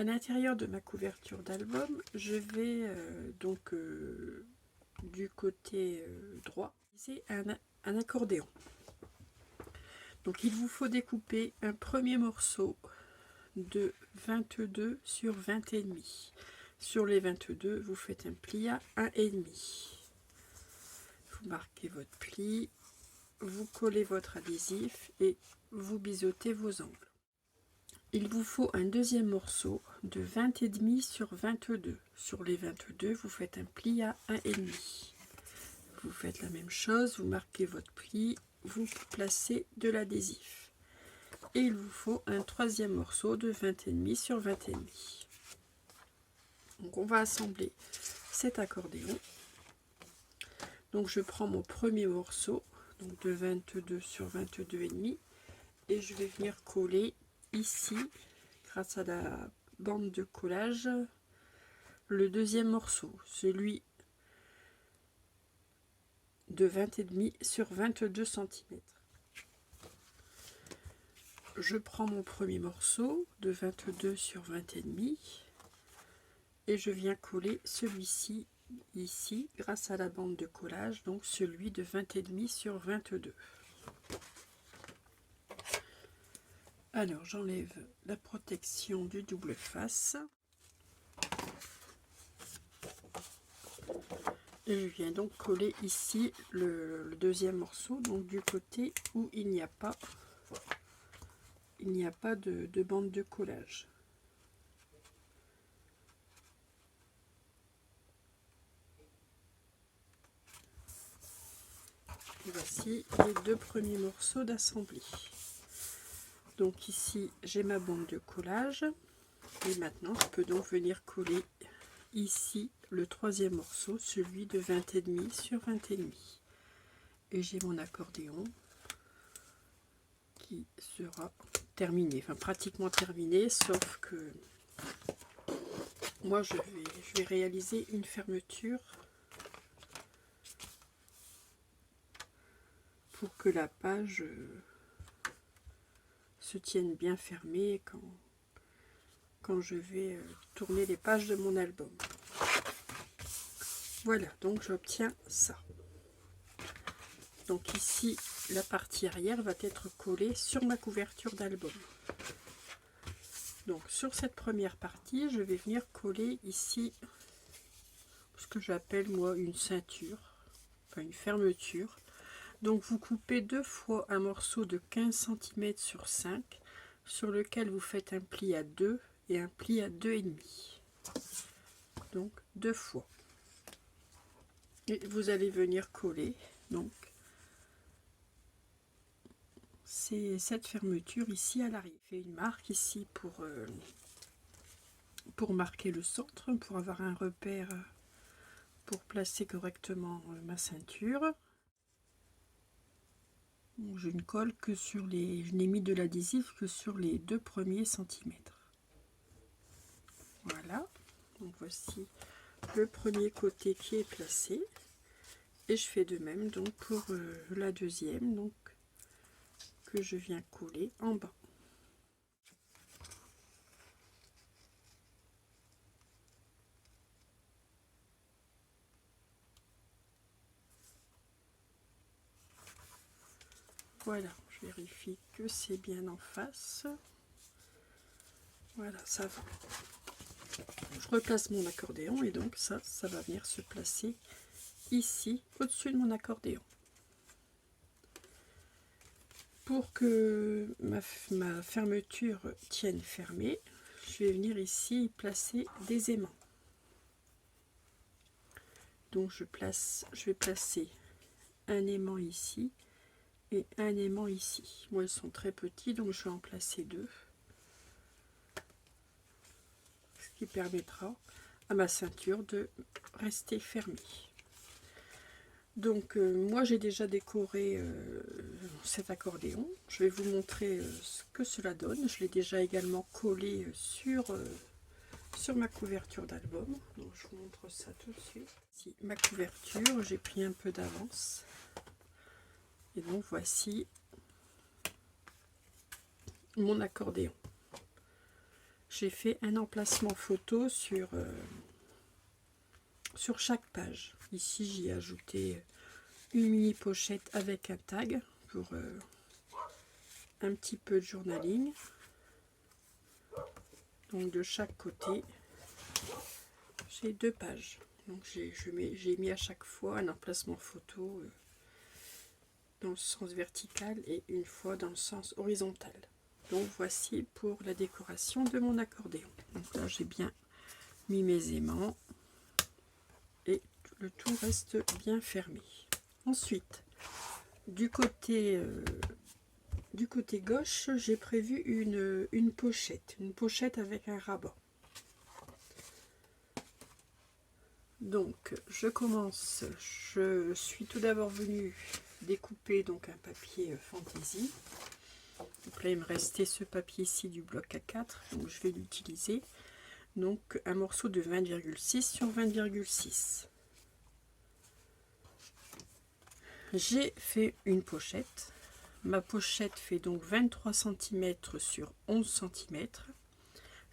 À l'intérieur de ma couverture d'album, je vais du côté droit, c'est un accordéon. Donc il vous faut découper un premier morceau de 22 sur 20 et demi. Sur les 22, vous faites un pli à 1,5. Vous marquez votre pli, vous collez votre adhésif et vous biseautez vos angles. Il vous faut un deuxième morceau de 20 et demi sur 22. Sur les 22, vous faites un pli à 1,5. Vous faites la même chose, vous marquez votre pli, vous placez de l'adhésif. Et il vous faut un troisième morceau de 20 et demi sur 20 et demi. Donc on va assembler cet accordéon. Donc je prends mon premier morceau donc de 22 sur 22 et demi et je vais venir coller ici grâce à la bande de collage le deuxième morceau, celui de 20 et demi sur 22 cm. Je prends mon premier morceau de 22 sur 20 et demi et je viens coller celui-ci ici grâce à la bande de collage, donc celui de 20 et demi sur 22. Alors j'enlève la protection du double face et je viens donc coller ici le deuxième morceau, donc du côté où il n'y a pas de bande de collage. Et voici les deux premiers morceaux d'assemblée. Donc ici j'ai ma bande de collage et maintenant je peux donc venir coller ici le troisième morceau, celui de 20 et demi sur 20 et demi. Et j'ai mon accordéon qui sera terminé, enfin pratiquement terminé, sauf que moi je vais réaliser une fermeture pour que la page se tienne bien fermée quand je vais tourner les pages de mon album. Voilà, donc j'obtiens ça. Donc ici, la partie arrière va être collée sur ma couverture d'album. Donc sur cette première partie, je vais venir coller ici ce que j'appelle moi une ceinture, enfin une fermeture. Donc vous coupez deux fois un morceau de 15 cm sur 5 sur lequel vous faites un pli à 2 et un pli à 2,5. Donc deux fois. Et vous allez venir coller donc c'est cette fermeture ici à l'arrière. Je fais une marque ici pour marquer le centre, pour avoir un repère pour placer correctement ma ceinture. Je ne colle que sur les, je n'ai mis de l'adhésif que sur les 2 premiers centimètres. Voilà, donc voici le premier côté qui est placé et je fais de même donc pour la deuxième, donc que je viens coller en bas. Voilà, je vérifie que c'est bien en face. Voilà, ça va. Je replace mon accordéon et donc ça va venir se placer ici au-dessus de mon accordéon. Pour que ma fermeture tienne fermée, je vais venir ici placer des aimants. Donc je vais placer un aimant ici et un aimant ici. Moi ils sont très petits donc je vais en placer deux. Ce qui permettra à ma ceinture de rester fermée. Donc moi j'ai déjà décoré cet accordéon. Je vais vous montrer ce que cela donne. Je l'ai déjà également collé sur ma couverture d'album. Donc je vous montre ça tout de suite. Ici ma couverture, j'ai pris un peu d'avance. Et donc voici mon accordéon. j'ai fait un emplacement photo sur chaque page. Ici, j'y ai ajouté une mini pochette avec un tag pour un petit peu de journaling. Donc de chaque côté, j'ai 2 pages. Donc j'ai mis à chaque fois un emplacement photo dans le sens vertical et une fois dans le sens horizontal. Donc voici pour la décoration de mon accordéon. Donc là j'ai bien mis mes aimants et le tout reste bien fermé. Ensuite, du côté gauche, j'ai prévu une pochette avec un rabat. Donc je commence, je suis tout d'abord venue découper donc un papier fantaisie. Donc là il me restait ce papier ici du bloc A4, donc je vais l'utiliser. Donc un morceau de 20,6 sur 20,6. J'ai fait une pochette. Ma pochette fait donc 23 cm sur 11 cm.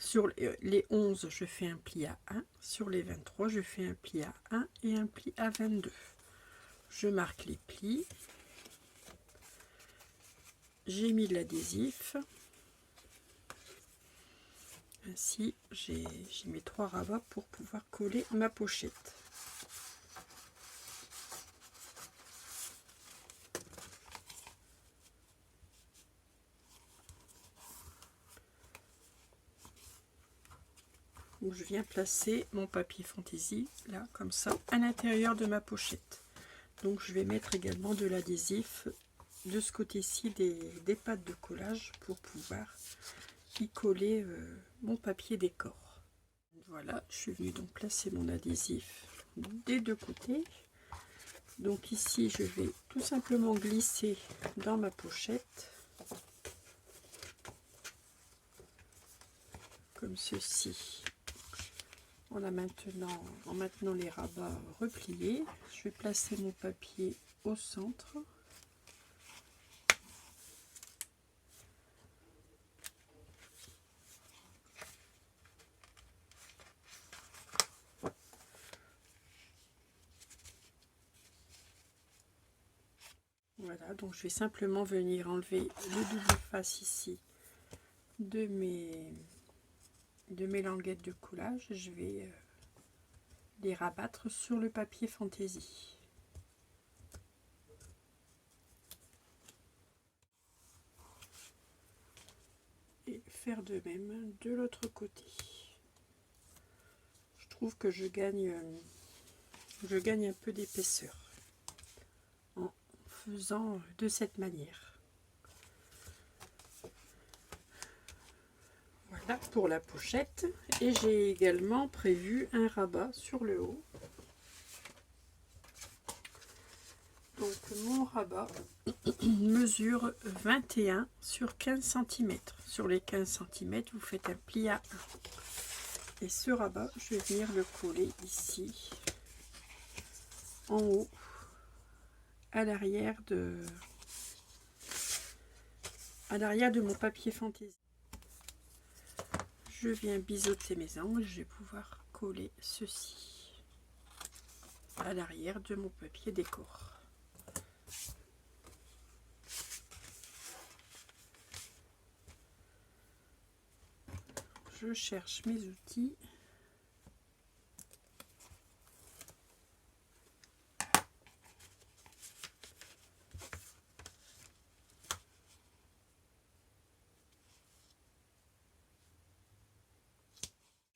Sur les 11, je fais un pli à 1. Sur les 23, je fais un pli à 1 et un pli à 22. Je marque les plis. J'ai mis de l'adhésif. Ainsi, j'ai mes 3 rabats pour pouvoir coller ma pochette. Donc je viens placer mon papier fantaisie là comme ça à l'intérieur de ma pochette. Donc je vais mettre également de l'adhésif de ce côté-ci des pattes de collage pour pouvoir y coller mon papier décor. Voilà, je suis venue donc placer mon adhésif des 2 côtés. Donc ici je vais tout simplement glisser dans ma pochette comme ceci. En maintenant les rabats repliés, je vais placer mon papier au centre. Voilà, donc je vais simplement venir enlever le double face ici de mes languettes de collage. Je vais les rabattre sur le papier fantaisie. Et faire de même de l'autre côté. Je trouve que je gagne un peu d'épaisseur en faisant de cette manière. Voilà pour la pochette. Et j'ai également prévu un rabat sur le haut. Donc mon rabat mesure 21 sur 15 cm. Sur les 15 cm, vous faites un pli à 1. Et ce rabat, je vais venir le coller ici, en haut, à l'arrière de mon papier fantaisie. Je viens biseauter mes angles, je vais pouvoir coller ceci à l'arrière de mon papier décor. Je cherche mes outils.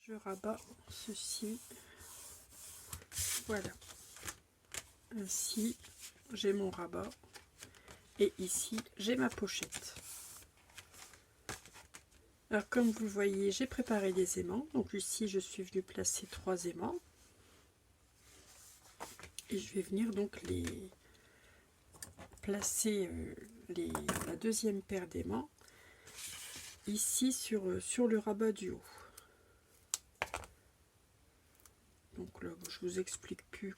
Je rabats ceci. Voilà. Ainsi, j'ai mon rabat. Et ici, j'ai ma pochette. Alors comme vous le voyez, j'ai préparé des aimants. Donc ici, je suis venue placer 3 aimants. Et je vais venir donc les placer la deuxième paire d'aimants ici sur le rabat du haut. Donc là, je vous explique plus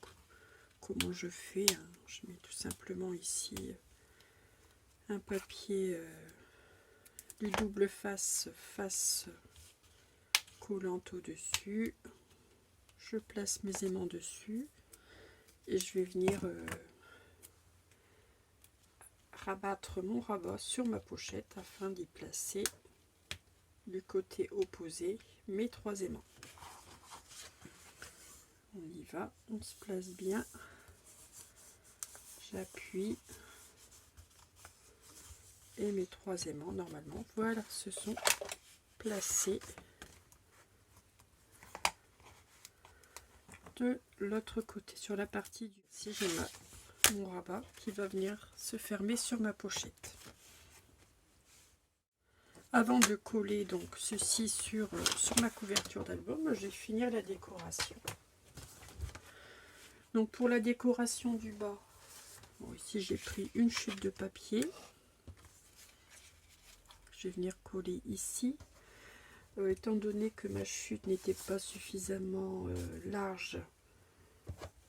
comment je fais. Je mets tout simplement ici un papier du double face collante au dessus, je place mes aimants dessus et je vais venir rabattre mon rabat sur ma pochette afin d'y placer du côté opposé mes 3 aimants. On y va, on se place bien, j'appuie et mes 3 aimants normalement, voilà, se sont placés de l'autre côté sur la partie du si j'ai mon rabat qui va venir se fermer sur ma pochette. Avant de coller donc ceci sur ma couverture d'album, je vais finir la décoration. Donc pour la décoration du bas, bon, ici j'ai pris une chute de papier. Je vais venir coller ici. Étant donné que ma chute n'était pas suffisamment large,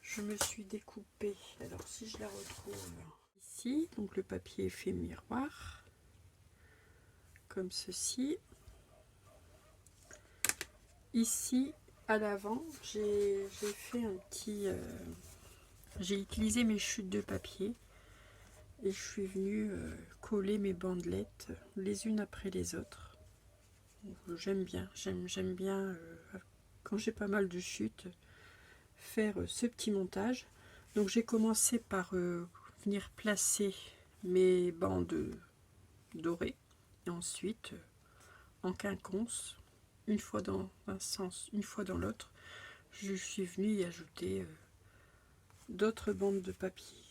je me suis découpée. Alors si je la retrouve ici, donc le papier est fait miroir, comme ceci. Ici à l'avant, j'ai fait un petit... j'ai utilisé mes chutes de papier et je suis venue coller mes bandelettes les unes après les autres. J'aime bien, j'aime bien quand j'ai pas mal de chutes faire ce petit montage. Donc j'ai commencé par venir placer mes bandes dorées et ensuite en quinconce, une fois dans un sens, une fois dans l'autre, je suis venue y ajouter d'autres bandes de papier.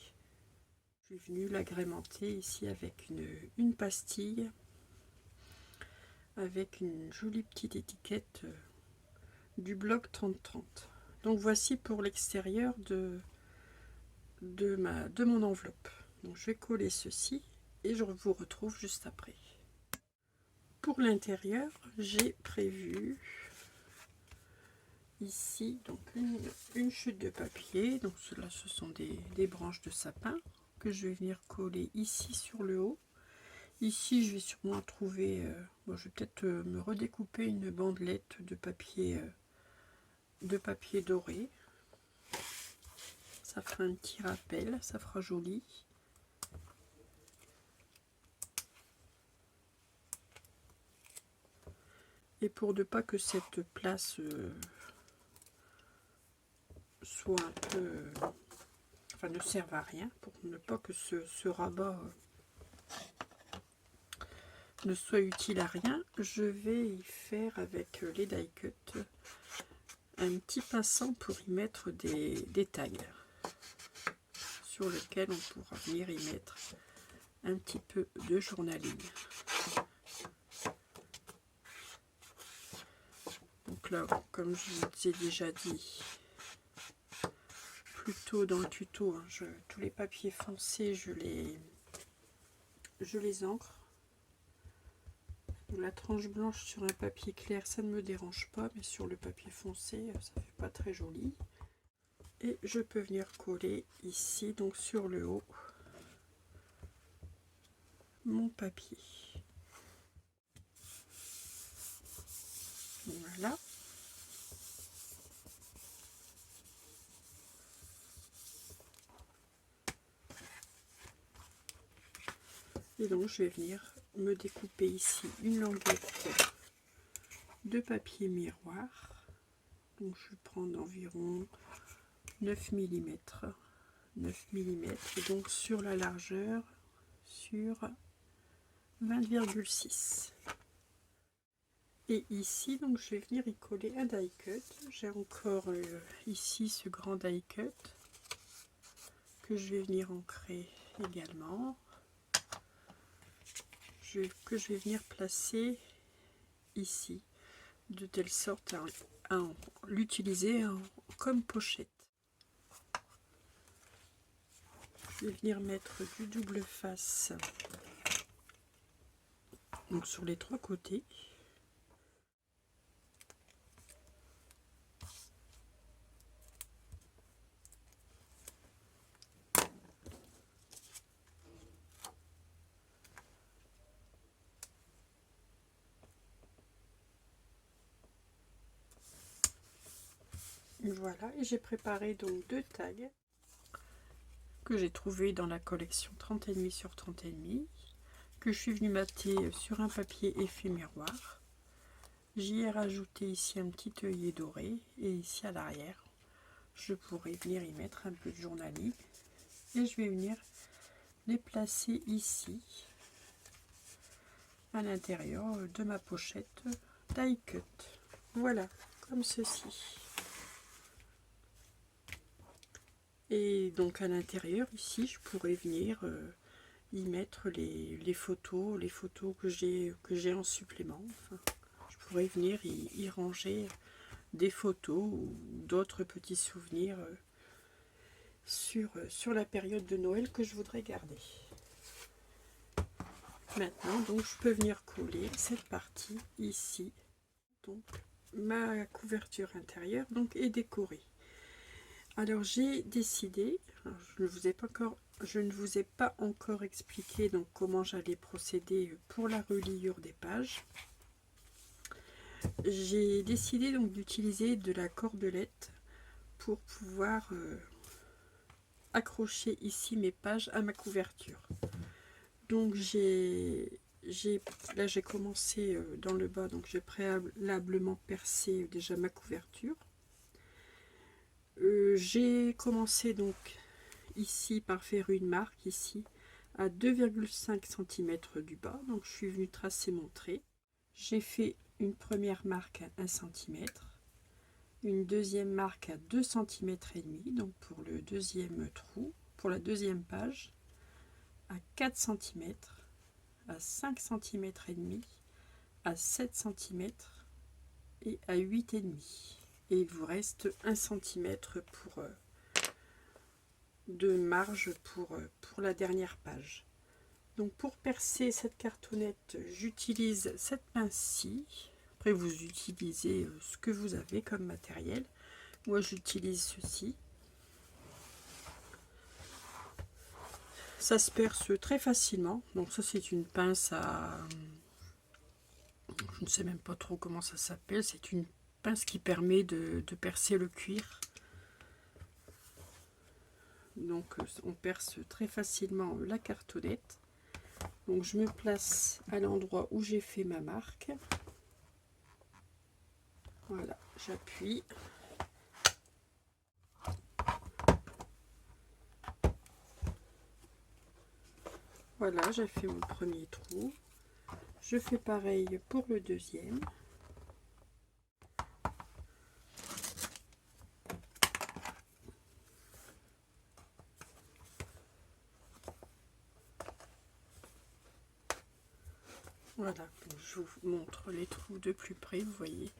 Je suis venue l'agrémenter ici avec une pastille, avec une jolie petite étiquette du blog 3030. Donc voici pour l'extérieur de mon enveloppe. Donc je vais coller ceci et je vous retrouve juste après. Pour l'intérieur, j'ai prévu ici donc une chute de papier. Donc cela, ce sont des branches de sapin que je vais venir coller ici sur le haut. Ici, je vais sûrement trouver, bon, je vais peut-être me redécouper une bandelette de papier doré. Ça fera un petit rappel, ça fera joli. Et pour ne pas que cette place soit un peu, enfin ne serve à rien, pour ne pas que ce rabat ne soit utile à rien, je vais y faire avec les die cut un petit passant pour y mettre des tags sur lequel on pourra venir y mettre un petit peu de journaling. Donc là, comme je vous ai déjà dit plus tôt dans le tuto, hein, tous les papiers foncés, je les encre. La tranche blanche sur un papier clair, ça ne me dérange pas, mais sur le papier foncé, ça fait pas très joli. Et je peux venir coller ici, donc sur le haut, mon papier. Voilà. Et donc je vais venir me découper ici une languette de papier miroir. Donc je vais prendre environ 9 mm. 9 mm et donc sur la largeur sur 20,6. Et ici donc je vais venir y coller un die cut. J'ai encore ici ce grand die cut que je vais venir ancrer également, que je vais venir placer ici de telle sorte à l'utiliser comme pochette. Je vais venir mettre du double face donc sur les 3 côtés. Voilà, et j'ai préparé donc 2 tags que j'ai trouvé dans la collection 30,5 sur 30,5, que je suis venue mater sur un papier effet miroir. J'y ai rajouté ici un petit œillet doré, et ici à l'arrière je pourrais venir y mettre un peu de journaling, et je vais venir les placer ici à l'intérieur de ma pochette die cut. Voilà, comme ceci. Et donc à l'intérieur ici je pourrais venir y mettre les photos que j'ai en supplément. Enfin, je pourrais venir y ranger des photos ou d'autres petits souvenirs sur la période de Noël que je voudrais garder. Maintenant, donc, je peux venir coller cette partie ici. Donc, ma couverture intérieure donc, est décorée. Alors, j'ai décidé, alors, je ne vous ai pas encore expliqué donc, comment j'allais procéder pour la reliure des pages. J'ai décidé donc d'utiliser de la cordelette pour pouvoir accrocher ici mes pages à ma couverture. Donc là j'ai commencé dans le bas, donc j'ai préalablement percé déjà ma couverture. J'ai commencé donc ici par faire une marque ici à 2,5 cm du bas, donc je suis venue tracer mon trait. J'ai fait une première marque à 1 cm, une deuxième marque à 2 cm et demi, donc pour le deuxième trou, pour la deuxième page, à 4 cm, à 5 cm et demi, à 7 cm et à 8 et demi. Et il vous reste 1 cm de marge pour la dernière page. Donc pour percer cette cartonnette, j'utilise cette pince-ci. Après vous utilisez ce que vous avez comme matériel. Moi j'utilise ceci. Ça se perce très facilement. Donc ça c'est une pince à... Je ne sais même pas trop comment ça s'appelle. C'est une pince qui permet de percer le cuir. Donc on perce très facilement la cartonnette. Donc je me place à l'endroit où j'ai fait ma marque. Voilà, j'appuie. Voilà, j'ai fait mon premier trou. Je fais pareil pour le deuxième. Voilà, je vous montre les trous de plus près, vous voyez,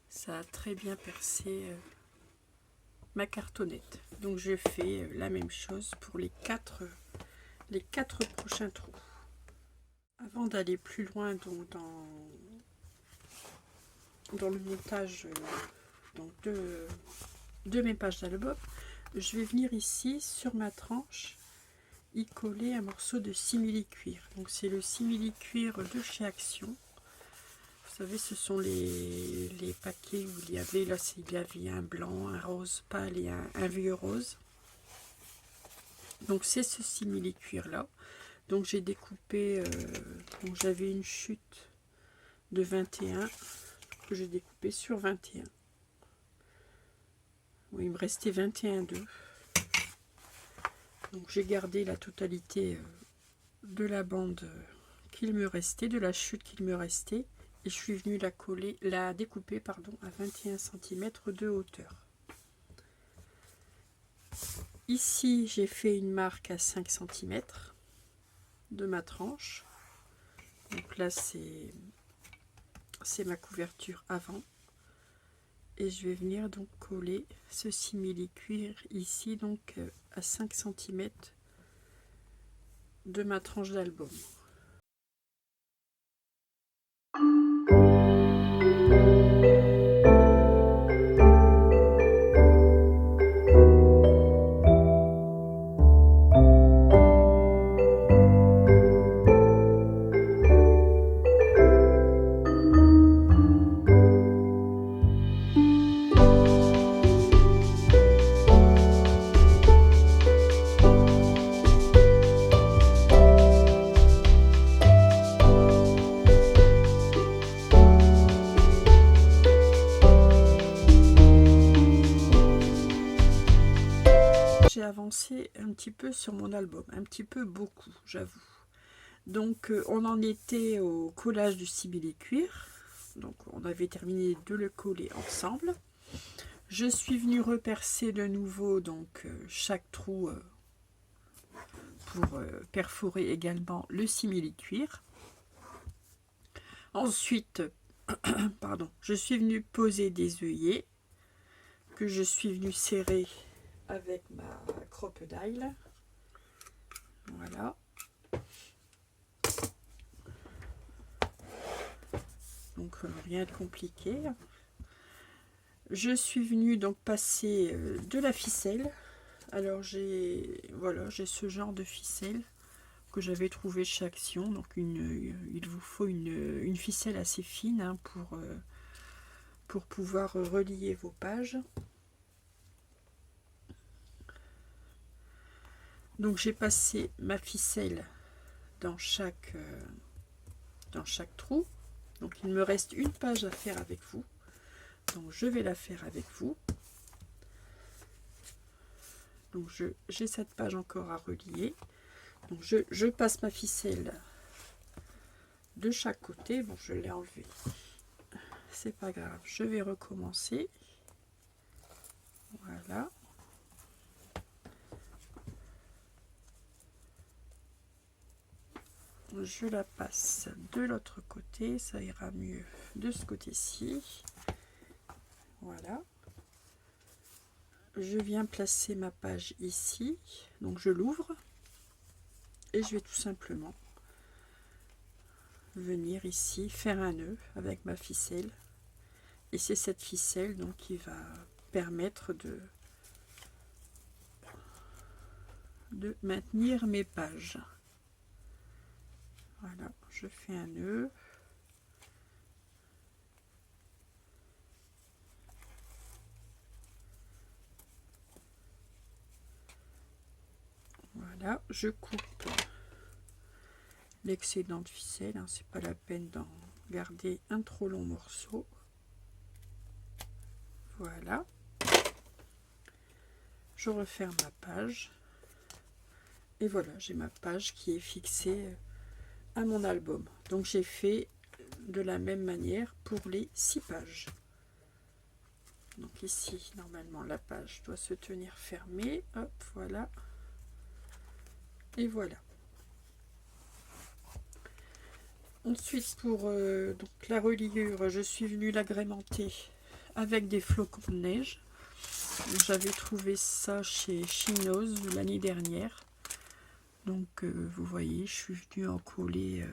ça a très bien percé ma cartonnette. Donc je fais la même chose pour les quatre prochains trous. Avant d'aller plus loin donc, dans le montage donc de mes pages d'album, je vais venir ici sur ma tranche y coller un morceau de simili-cuir. Donc c'est le simili-cuir de chez Action. Vous savez, ce sont les paquets où il y avait, là il y avait un blanc, un rose pâle et un vieux rose. Donc c'est ce simili-cuir là. Donc j'ai découpé, donc j'avais une chute de 21 que j'ai découpé sur 21. Bon, il me restait 21,2. Donc j'ai gardé la totalité de la bande qu'il me restait, de la chute qu'il me restait, et je suis venue la découper pardon, à 21 cm de hauteur. Ici j'ai fait une marque à 5 cm de ma tranche. Donc là c'est ma couverture avant. Et je vais venir donc coller ce simili-cuir ici donc à 5 cm de ma tranche d'album. j'ai avancé un petit peu sur mon album, un petit peu beaucoup, j'avoue. Donc on en était au collage du simili-cuir, donc on avait terminé de le coller ensemble. Je suis venue repercer de nouveau donc chaque trou pour perforer également le simili-cuir. Ensuite, pardon, je suis venue poser des œillets que je suis venue serrer avec ma crocodile. Voilà. Donc rien de compliqué. Je suis venue donc passer de la ficelle. Alors j'ai ce genre de ficelle que j'avais trouvé chez Action. Donc il vous faut une ficelle assez fine hein, pour pouvoir relier vos pages. Donc j'ai passé ma ficelle dans chaque trou. Donc il me reste une page à faire avec vous. Donc je vais la faire avec vous. Donc j'ai cette page encore à relier. Donc je passe ma ficelle de chaque côté. Bon, je l'ai enlevée. C'est pas grave. Je vais recommencer. Voilà. Je la passe de l'autre côté. Ça ira mieux de ce côté-ci. Voilà. Je viens placer ma page ici. Donc je l'ouvre. Et je vais tout simplement venir ici faire un nœud avec ma ficelle. Et c'est cette ficelle donc qui va permettre de maintenir mes pages. Voilà, je fais un nœud. Voilà, je coupe l'excédent de ficelle, hein, c'est pas la peine d'en garder un trop long morceau. Voilà. Je referme ma page. Et voilà, j'ai ma page qui est fixée à mon album. Donc j'ai fait de la même manière pour les 6 pages. Donc ici, normalement, la page doit se tenir fermée. Hop, voilà. Et voilà. Ensuite, pour donc la reliure, je suis venue l'agrémenter avec des flocons de neige. J'avais trouvé ça chez Chinos l'année dernière. Donc, vous voyez, je suis venue en coller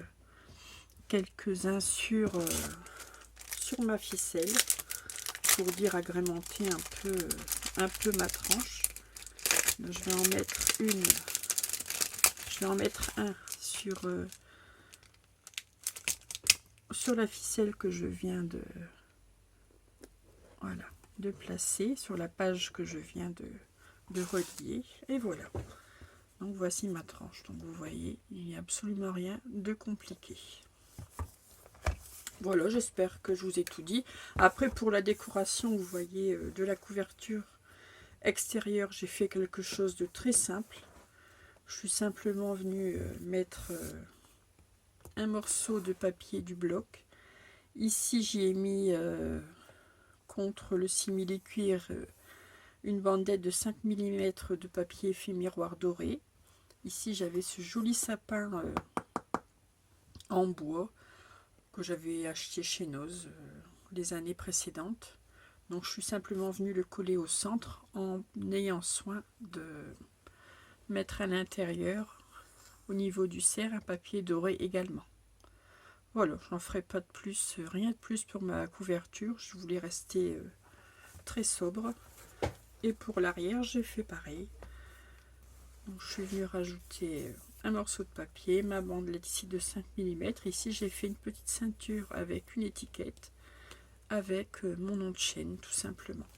quelques-uns sur ma ficelle pour dire agrémenter un peu ma tranche. Je vais en mettre une. Je vais en mettre un sur la ficelle que je viens de placer sur la page que je viens de relier. Et voilà. Donc voici ma tranche. Donc vous voyez, il n'y a absolument rien de compliqué. Voilà, j'espère que je vous ai tout dit. Après, pour la décoration, vous voyez, de la couverture extérieure, j'ai fait quelque chose de très simple. Je suis simplement venue mettre un morceau de papier du bloc. Ici, j'y ai mis contre le simili-cuir une bandette de 5 mm de papier effet miroir doré. Ici, j'avais ce joli sapin en bois que j'avais acheté chez Noz les années précédentes. Donc, je suis simplement venue le coller au centre en ayant soin de mettre à l'intérieur, au niveau du cerf, un papier doré également. Voilà, j'en ferai pas de plus, rien de plus pour ma couverture. Je voulais rester très sobre. Et pour l'arrière, j'ai fait pareil. Donc, je suis venue rajouter un morceau de papier, ma bandelette ici de 5 mm. Ici, j'ai fait une petite ceinture avec une étiquette, avec mon nom de chaîne, tout simplement.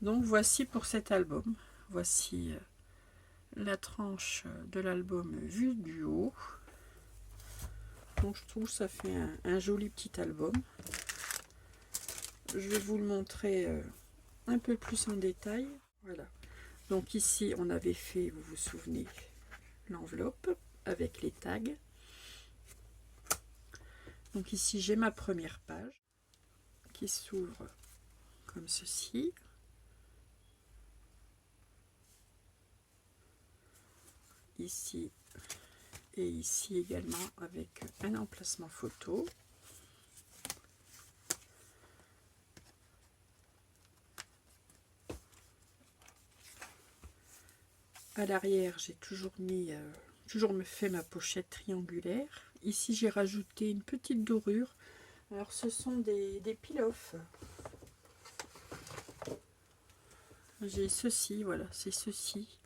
Donc, voici pour cet album. Voici la tranche de l'album vue du haut. Donc, je trouve que ça fait un joli petit album. Je vais vous le montrer un peu plus en détail. Voilà. Donc ici, on avait fait, vous vous souvenez, l'enveloppe avec les tags. Donc ici, j'ai ma première page qui s'ouvre comme ceci. Ici et ici également avec un emplacement photo. À l'arrière, j'ai toujours me fait ma pochette triangulaire. Ici, j'ai rajouté une petite dorure. Alors, ce sont des peel-off. J'ai ceci, voilà, c'est ceci.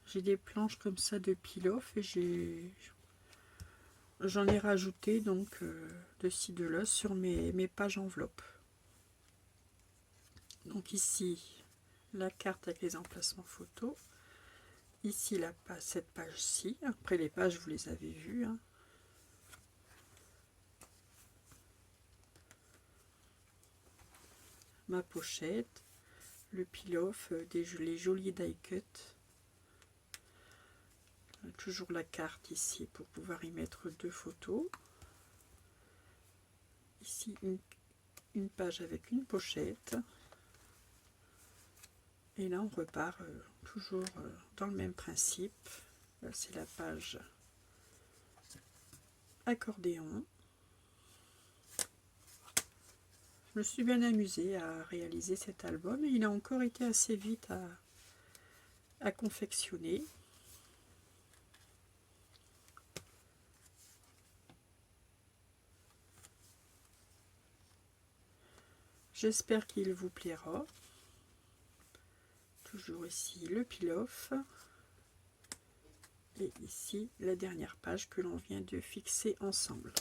J'ai des planches comme ça de peel-off et j'en ai rajouté donc de ci de là sur mes pages enveloppes. Donc ici, la carte avec les emplacements photos. Ici, cette page-ci. Après, les pages, vous les avez vues. Hein. Ma pochette, le peel-off, les jolis die-cut. Toujours la carte ici pour pouvoir y mettre 2 photos. Ici, une page avec une pochette. Et là, on repart toujours dans le même principe. Là, c'est la page accordéon. Je me suis bien amusée à réaliser cet album et il a encore été assez vite à confectionner. J'espère qu'il vous plaira. Toujours ici le peel-off. Et ici la dernière page que l'on vient de fixer ensemble.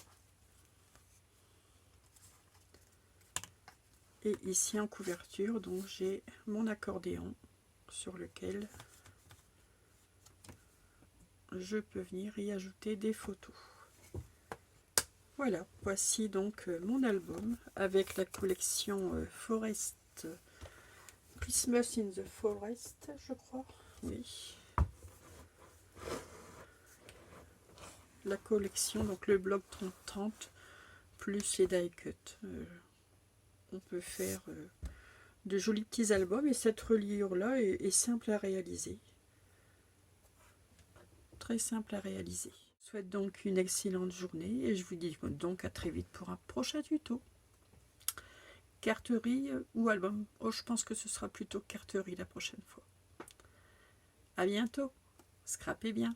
Et ici en couverture, donc j'ai mon accordéon sur lequel je peux venir y ajouter des photos. Voilà, voici donc mon album avec la collection Forest, Christmas in the Forest, je crois. Oui. La collection, donc le bloc 30 plus les die cut. On peut faire de jolis petits albums et cette reliure là est simple à réaliser. Très simple à réaliser. Je souhaite donc une excellente journée et je vous dis donc à très vite pour un prochain tuto. Carterie ou album. Oh, je pense que ce sera plutôt carterie la prochaine fois. À bientôt. Scrapez bien.